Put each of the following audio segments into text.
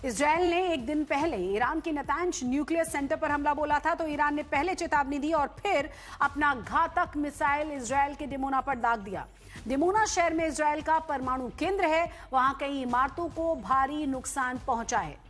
Israel ने एक दिन पहले ईरान के नतांज न्यूक्लियर सेंटर पर हमला बोला था, तो ईरान ने पहले चेतावनी दी और फिर अपना घातक मिसाइल इजराइल के डिमोना पर दाग दिया। डिमोना शहर में इजराइल का परमाणु केंद्र है, वहां कई इमारतों को भारी नुकसान पहुंचा है।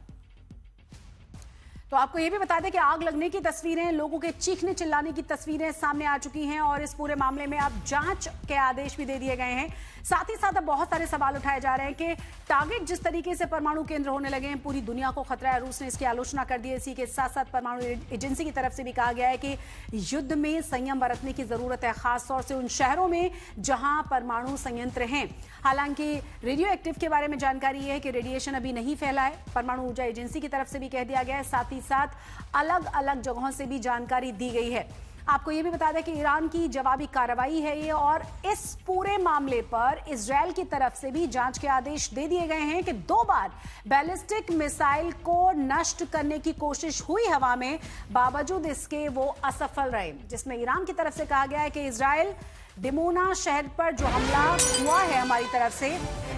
तो आपको यह भी बता दें कि आग लगने की तस्वीरें, लोगों के चीखने चिल्लाने की तस्वीरें सामने आ चुकी हैं और इस पूरे मामले में अब जांच के आदेश भी दे दिए गए हैं। साथ ही साथ अब बहुत सारे सवाल उठाए जा रहे हैं कि टारगेट जिस तरीके से परमाणु केंद्र होने लगे हैं, पूरी दुनिया को खतरा है। रूस ने इसकी आलोचना कर दी है। इसी के साथ साथ परमाणु एजेंसी की तरफ से भी कहा गया है कि युद्ध में संयम बरतने की जरूरत है, खासतौर से उन शहरों में जहां परमाणु संयंत्र हैं। हालांकि रेडियो एक्टिव के बारे में जानकारी है कि रेडिएशन अभी नहीं फैला है, परमाणु ऊर्जा एजेंसी की तरफ से भी कह दिया गया है। साथ ही साथ अलग अलग जगहों से भी जानकारी दी गई है। आपको यह भी बता दें कि ईरान की जवाबी कार्रवाई है ये, और इस पूरे मामले पर इजरायल की तरफ से भी जांच के आदेश दे दिए गए हैं कि 2 बार बैलिस्टिक मिसाइल को नष्ट करने की कोशिश हुई हवा में, बावजूद इसके वो असफल रहे, जिसमें ईरान की तरफ से कहा गया है कि इजरायल डिमोना शहर पर जो हमला हुआ है हमारी तरफ से,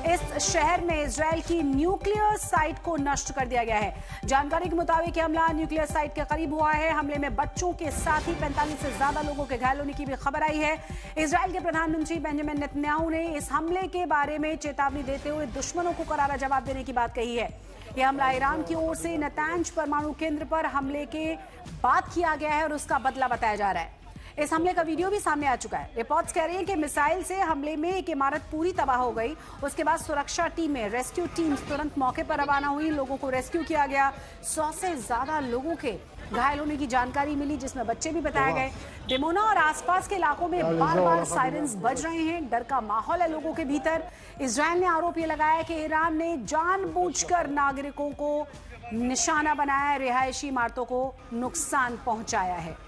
इस शहर में इजरायल की न्यूक्लियर साइट को नष्ट कर दिया गया है। जानकारी के मुताबिक हमला न्यूक्लियर साइट के करीब हुआ है। हमले में बच्चों के साथ ही 45 से ज्यादा लोगों के घायल होने की भी खबर आई है। इजरायल के प्रधानमंत्री बेंजामिन नेतन्याहू ने इस हमले के बारे में चेतावनी देते हुए दुश्मनों को करारा जवाब देने की बात कही है। यह हमला ईरान की ओर से नतांज परमाणु केंद्र पर हमले के बाद किया गया है और उसका बदला बताया जा रहा है। इस हमले का वीडियो भी सामने आ चुका है। रिपोर्ट्स कह रही हैं कि मिसाइल से हमले में एक इमारत पूरी तबाह हो गई। उसके बाद सुरक्षा टीमें, रेस्क्यू टीम्स तुरंत मौके पर रवाना हुई, लोगों को रेस्क्यू किया गया। 100 से ज्यादा लोगों के घायल होने की जानकारी मिली, जिसमें बच्चे भी बताए गए। डिमोना और आसपास के इलाकों में बार बार सायरन्स बज रहे हैं, डर का माहौल है लोगों के भीतर। इजरायल ने आरोप यह लगाया कि ईरान ने जानबूझकर नागरिकों को निशाना बनाया, रिहायशी इमारतों को नुकसान पहुंचाया है।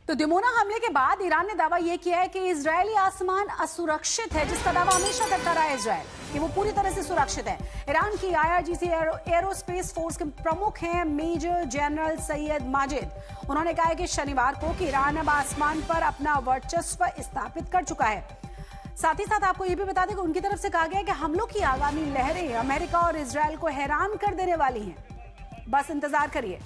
तो डिमोना हमले के बाद ईरान ने दावा यह किया है कि इजरायली आसमान असुरक्षित है, जिसका दावा हमेशा करता रहा है इजरायल कि वो पूरी तरह से सुरक्षित है। ईरान की IRGC एरोस्पेस फोर्स के प्रमुख हैं मेजर जनरल सैयद माजिद। उन्होंने कहा है कि शनिवार को कि ईरान अब आसमान पर अपना वर्चस्व स्थापित कर चुका है। साथ ही साथ आपको यह भी बता दें कि उनकी तरफ से कहा गया है कि हमलों की आगामी लहरें अमेरिका और इजरायल को हैरान कर देने वाली हैं। बस इंतजार करिए।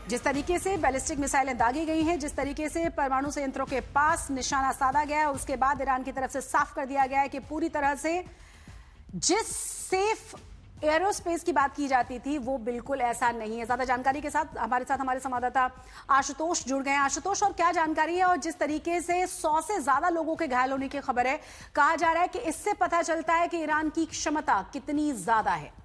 जिस तरीके से बैलिस्टिक मिसाइलें दागी गई हैं, जिस तरीके से परमाणु संयंत्रों के पास निशाना साधा गया है, उसके बाद ईरान की तरफ से साफ कर दिया गया है कि पूरी तरह से जिस सेफ एरोस्पेस की बात की जाती थी वो बिल्कुल ऐसा नहीं है। ज्यादा जानकारी के साथ हमारे संवाददाता आशुतोष जुड़ गए हैं। आशुतोष, और क्या जानकारी है? और जिस तरीके से 100 से ज्यादा लोगों के घायल होने की खबर है, कहा जा रहा है कि इससे पता चलता है कि ईरान की क्षमता कितनी ज्यादा है।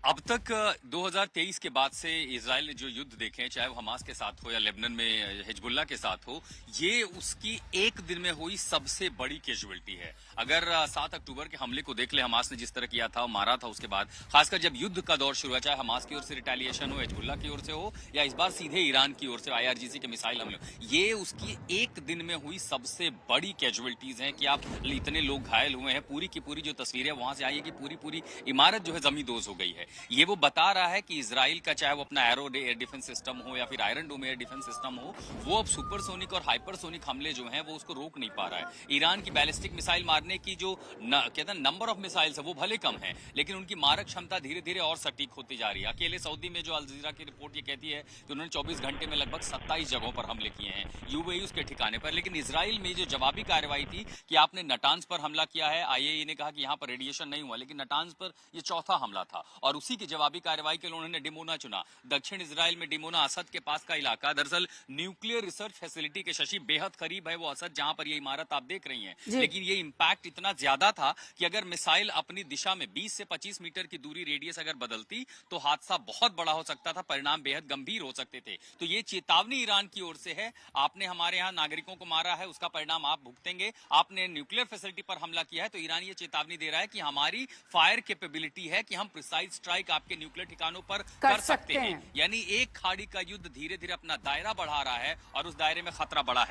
अब तक 2023 के बाद से इजराइल ने जो युद्ध देखे हैं, चाहे वो हमास के साथ हो या लेबनान में हिजबुल्लाह के साथ हो, ये उसकी एक दिन में हुई सबसे बड़ी कैजुअलिटी है। अगर 7 अक्टूबर के हमले को देख ले, हमास ने जिस तरह किया था, मारा था, उसके बाद खासकर जब युद्ध का दौर शुरू हुआ, चाहे हमास की ओर से रिटेलिएशन हो, हिजबुल्लाह की ओर से हो, या इस बार सीधे ईरान की ओर से IRGC के मिसाइल हमले, ये उसकी एक दिन में हुई सबसे बड़ी कैजुअलिटीज हैं कि आप इतने लोग घायल हुए हैं। पूरी की पूरी जो तस्वीर है वहां से आई है कि पूरी इमारत जो है जमींदोज हो गई है। ये वो बता रहा है कि इजराइल का चाहे वो अपना एरो एयर डिफेंस सिस्टम हो या फिर आयरन डोम एयर डिफेंस सिस्टम हो, वो अब सुपरसोनिक और हाइपरसोनिक हमले जो हैं वो उसको रोक नहीं पा रहा है। ईरान की बैलिस्टिक मिसाइल मारने की जो कहते हैं नंबर ऑफ मिसाइल्स है वो भले कम है, लेकिन उनकी मारक क्षमता धीरे धीरे और सटीक होती जा रही है। अकेले सऊदी में जो अल जजीरा की रिपोर्ट ये कहती है कि उन्होंने 24 घंटे में लगभग 27 जगहों पर हमले किए हैं, UAE उसके ठिकाने पर। लेकिन इजराइल में जो जवाबी कार्रवाई थी कि आपने नटांज पर हमला किया है, IAEA ने कहा कि यहां पर रेडिएशन नहीं हुआ, लेकिन नटांज पर यह चौथा हमला था और उसी की जवाबी कार्रवाई के लिए उन्होंने डिमोना चुना। दक्षिण इजराइल में डिमोना असद के पास का इलाका, दरअसल न्यूक्लियर रिसर्च फैसिलिटी के शशि बेहद करीब है वो असद, जहां पर ये इमारत आप देख रही हैं। लेकिन ये इंपैक्ट इतना ज्यादा था कि अगर मिसाइल अपनी दिशा में 20 से 25 मीटर की दूरी रेडियस अगर बदलती तो हादसा बहुत बड़ा हो सकता था, परिणाम बेहद गंभीर हो सकते थे। तो ये चेतावनी ईरान की ओर से है, आपने हमारे यहाँ नागरिकों को मारा है, उसका परिणाम आप भुगतेंगे। आपने न्यूक्लियर फैसिलिटी पर हमला किया है, तो ईरान ये चेतावनी दे रहा है कि हमारी फायर कैपेबिलिटी है कि हम प्रिसाइज स्ट्राइक आपके न्यूक्लियर ठिकानों पर कर सकते हैं। यानी एक खाड़ी का युद्ध धीरे धीरे अपना दायरा बढ़ा रहा है और उस दायरे में खतरा बड़ा है।